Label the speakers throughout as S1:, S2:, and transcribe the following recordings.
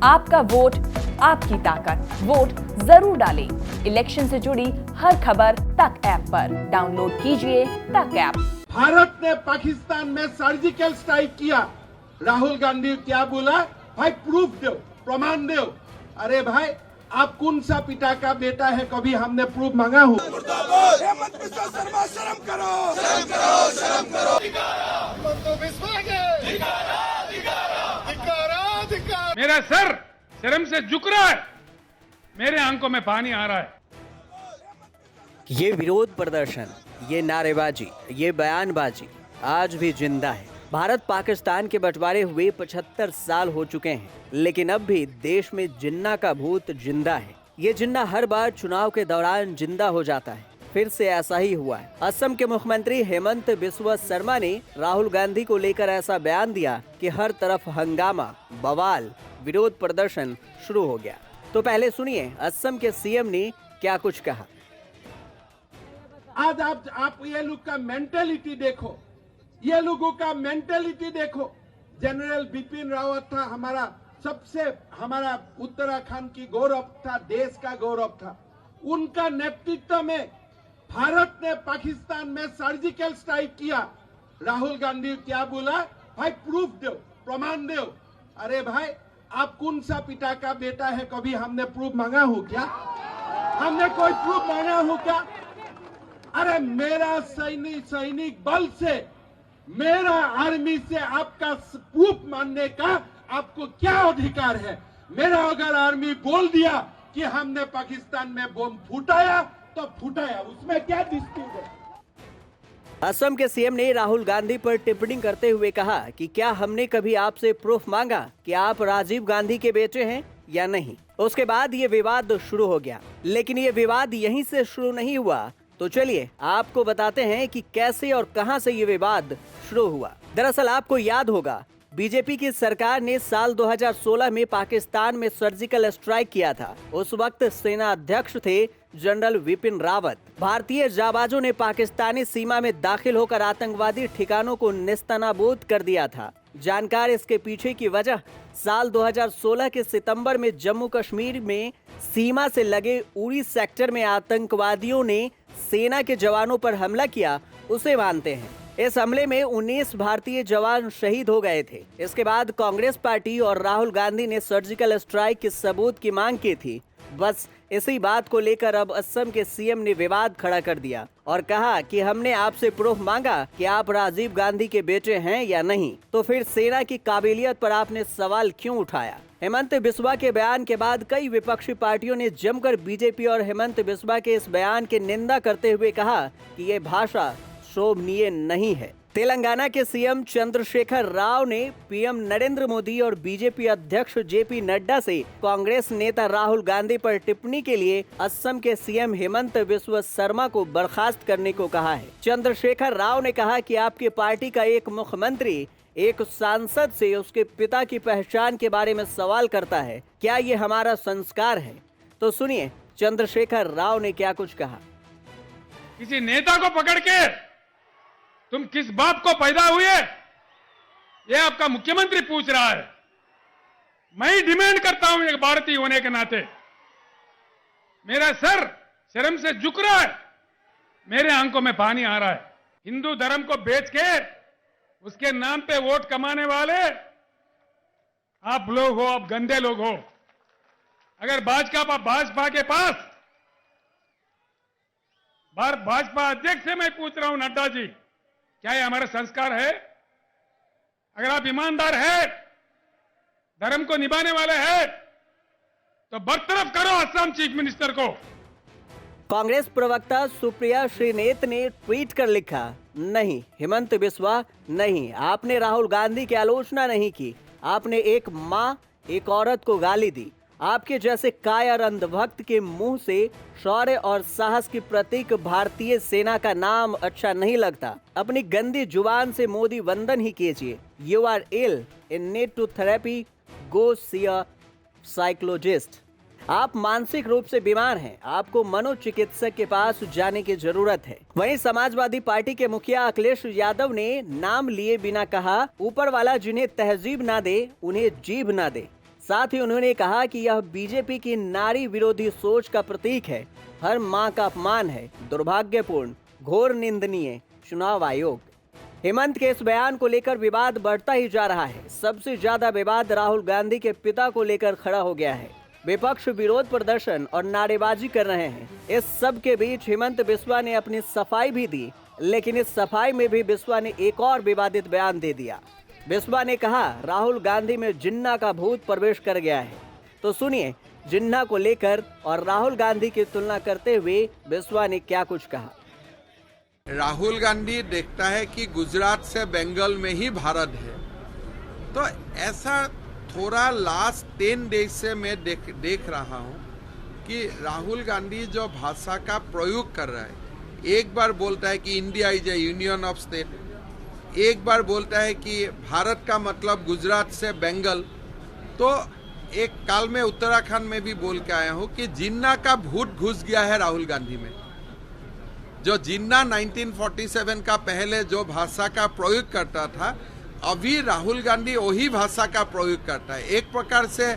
S1: आपका वोट आपकी ताकत, वोट जरूर डालें। इलेक्शन से जुड़ी हर खबर तक ऐप पर डाउनलोड कीजिए तक ऐप।
S2: भारत ने पाकिस्तान में सर्जिकल स्ट्राइक किया, राहुल गांधी क्या बोला? भाई प्रूफ दो, प्रमाण दो। अरे भाई आप कौन सा पिता का बेटा है? कभी हमने प्रूफ मांगा हो?
S3: हेमंत बिस्वा शर्मा, शर्म करो, शर्म करो, शर्म करो। हेमंत बिस्वा के धिक्कारा।
S4: मेरा सर शर्म से झुक रहा है, मेरे आंखों में पानी आ रहा है।
S5: ये विरोध प्रदर्शन, ये नारेबाजी, ये बयानबाजी आज भी जिंदा है। भारत पाकिस्तान के बंटवारे हुए 75 साल हो चुके हैं, लेकिन अब भी देश में जिन्ना का भूत जिंदा है। ये जिन्ना हर बार चुनाव के दौरान जिंदा हो जाता है। फिर से ऐसा ही हुआ है। असम के मुख्यमंत्री हेमंत बिस्वा शर्मा ने राहुल गांधी को लेकर ऐसा बयान दिया कि हर तरफ हंगामा, बवाल, विरोध प्रदर्शन शुरू हो गया। तो पहले सुनिए असम के सीएम ने क्या कुछ कहा।
S2: आज आप ये लोग का मेंटेलिटी देखो, ये लोगों का मेंटेलिटी देखो। जनरल बिपिन रावत था हमारा उत्तराखंड की गौरव था, देश का गौरव था। उनका नेतृत्व में भारत ने पाकिस्तान में सर्जिकल स्ट्राइक किया, राहुल गांधी क्या बोला? भाई प्रूफ दो, प्रमाण दो। अरे भाई आप कौन सा पिता का बेटा है? कभी हमने प्रूफ मांगा हो क्या? हमने कोई प्रूफ मांगा हो क्या? अरे मेरा सैनिक बल से, मेरा आर्मी से आपका प्रूफ मानने का आपको क्या अधिकार है? मेरा अगर आर्मी बोल दिया कि हमने पाकिस्तान में बम फूटाया तो फूटाया, उसमें क्या डिस्प्यूट है?
S5: असम के सीएम ने राहुल गांधी पर टिप्पणी करते हुए कहा कि क्या हमने कभी आपसे प्रूफ मांगा कि आप राजीव गांधी के बेटे हैं या नहीं। उसके बाद ये विवाद शुरू हो गया, लेकिन ये विवाद यहीं से शुरू नहीं हुआ। तो चलिए आपको बताते हैं कि कैसे और कहां से ये विवाद शुरू हुआ। दरअसल आपको याद होगा, बीजेपी की सरकार ने साल 2016 में पाकिस्तान में सर्जिकल स्ट्राइक किया था। उस वक्त सेना अध्यक्ष थे जनरल बिपिन रावत। भारतीय जाबाजों ने पाकिस्तानी सीमा में दाखिल होकर आतंकवादी ठिकानों को नेस्तनाबूद कर दिया था। जानकार इसके पीछे की वजह, साल 2016 के सितंबर में जम्मू कश्मीर में सीमा से लगे उड़ी सेक्टर में आतंकवादियों ने सेना के जवानों पर हमला किया, उसे मानते हैं। इस हमले में 19 भारतीय जवान शहीद हो गए थे। इसके बाद कांग्रेस पार्टी और राहुल गांधी ने सर्जिकल स्ट्राइक के सबूत की मांग की थी। बस इसी बात को लेकर अब असम के सीएम ने विवाद खड़ा कर दिया और कहा कि हमने आपसे प्रूफ मांगा कि आप राजीव गांधी के बेटे हैं या नहीं, तो फिर सेना की काबिलियत पर आपने सवाल क्यों उठाया। हेमंत बिस्वा के बयान के बाद कई विपक्षी पार्टियों ने जमकर बीजेपी और हेमंत बिस्वा के इस बयान की निंदा करते हुए कहा कि ये भाषा शोभनीय नहीं है। तेलंगाना के सीएम चंद्रशेखर राव ने पीएम नरेंद्र मोदी और बीजेपी अध्यक्ष जेपी नड्डा से कांग्रेस नेता राहुल गांधी पर टिप्पणी के लिए असम के सीएम हेमंत बिस्वा शर्मा को बर्खास्त करने को कहा है। चंद्रशेखर राव ने कहा कि आपकी पार्टी का एक मुख्यमंत्री एक सांसद से उसके पिता की पहचान के बारे में सवाल करता है, क्या ये हमारा संस्कार है? तो सुनिए चंद्रशेखर राव ने क्या कुछ कहा।
S4: किसी नेता को पकड़ के तुम किस बाप को पैदा हुए, ये आपका मुख्यमंत्री पूछ रहा है। मैं ही डिमांड करता हूं एक भारतीय होने के नाते, मेरा सर शर्म से झुक रहा है, मेरे आंखों में पानी आ रहा है। हिंदू धर्म को बेच के उसके नाम पे वोट कमाने वाले आप लोग हो, आप गंदे लोग हो। अगर भाजपा के पास, भाजपा अध्यक्ष से मैं पूछ रहा हूं नड्डा जी, क्या ये हमारा संस्कार है? अगर आप ईमानदार हैं, धर्म को निभाने वाले हैं, तो बरतरफ करो असम चीफ मिनिस्टर को।
S5: कांग्रेस प्रवक्ता सुप्रिया श्रीनेत ने ट्वीट कर लिखा, नहीं हेमंत बिस्वा नहीं, आपने राहुल गांधी की आलोचना नहीं की, आपने एक माँ, एक औरत को गाली दी। आपके जैसे कायर अंधभक्त के मुंह से शौर्य और साहस की प्रतीक भारतीय सेना का नाम अच्छा नहीं लगता। अपनी गंदी जुबान से मोदी वंदन ही कीजिए। You are ill in need to therapy, go see a psychologist. आप मानसिक रूप से बीमार हैं, आपको मनोचिकित्सक के पास जाने की जरूरत है। वहीं समाजवादी पार्टी के मुखिया अखिलेश यादव ने नाम लिए बिना कहा, ऊपर वाला जिन्हें तहजीब ना दे उन्हें जीभ ना दे। साथ ही उन्होंने कहा कि यह बीजेपी की नारी विरोधी सोच का प्रतीक है, हर मां का अपमान है, दुर्भाग्यपूर्ण, घोर निंदनीय चुनाव आयोग। हेमंत के इस बयान को लेकर विवाद बढ़ता ही जा रहा है। सबसे ज्यादा विवाद राहुल गांधी के पिता को लेकर खड़ा हो गया है। विपक्ष विरोध प्रदर्शन और नारेबाजी कर रहे हैं। इस सब के बीच हेमंत बिस्वा ने अपनी सफाई भी दी, लेकिन इस सफाई में भी बिस्वा ने एक और विवादित बयान दे दिया। बिस्वा ने कहा राहुल गांधी में जिन्ना का भूत प्रवेश कर गया है। तो सुनिए जिन्ना को लेकर और राहुल गांधी की तुलना करते हुए बिस्वा ने क्या कुछ कहा।
S2: राहुल गांधी देखता है कि गुजरात से बंगाल में ही भारत है, तो ऐसा थोड़ा लास्ट 10 डेज से मैं देख रहा हूँ कि राहुल गांधी जो भाषा का प्रयोग कर रहा है, एक बार बोलता है कि India is A union of state, एक बार बोलता है कि भारत का मतलब गुजरात से बंगाल। तो एक काल में उत्तराखंड में भी बोल के आया हूँ कि जिन्ना का भूत घुस गया है राहुल गांधी में। जो जिन्ना 1947 का पहले जो भाषा का प्रयोग करता था, अभी राहुल गांधी वही भाषा का प्रयोग करता है। एक प्रकार से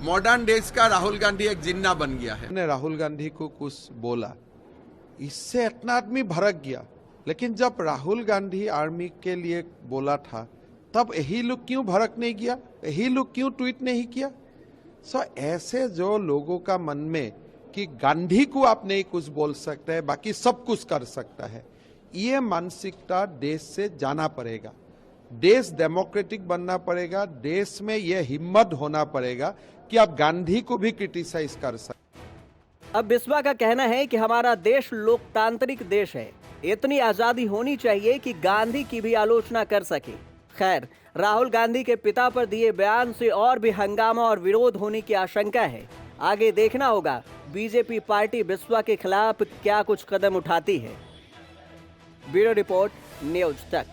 S2: मॉडर्न डेज का राहुल गांधी एक जिन्ना बन गया है। ने राहुल गांधी को कुछ बोला, इससे इतना आदमी भड़क गया। लेकिन जब राहुल गांधी आर्मी के लिए बोला था, तब यही लोग क्यों भड़क नहीं गया, यही लोग क्यों ट्वीट नहीं किया? ऐसे जो लोगों का मन में कि गांधी को आप नहीं कुछ बोल सकते हैं, बाकी सब कुछ कर सकता है, ये मानसिकता देश से जाना पड़ेगा। देश डेमोक्रेटिक बनना पड़ेगा। देश में यह हिम्मत होना पड़ेगा कि आप गांधी को भी क्रिटिसाइज कर सकते।
S5: अब बिस्वा का कहना है कि हमारा देश लोकतांत्रिक देश है, इतनी आजादी होनी चाहिए कि गांधी की भी आलोचना कर सके। खैर, राहुल गांधी के पिता पर दिए बयान से और भी हंगामा और विरोध होने की आशंका है। आगे देखना होगा बीजेपी पार्टी बिस्वा के खिलाफ क्या कुछ कदम उठाती है। ब्यूरो रिपोर्ट, न्यूज़ तक।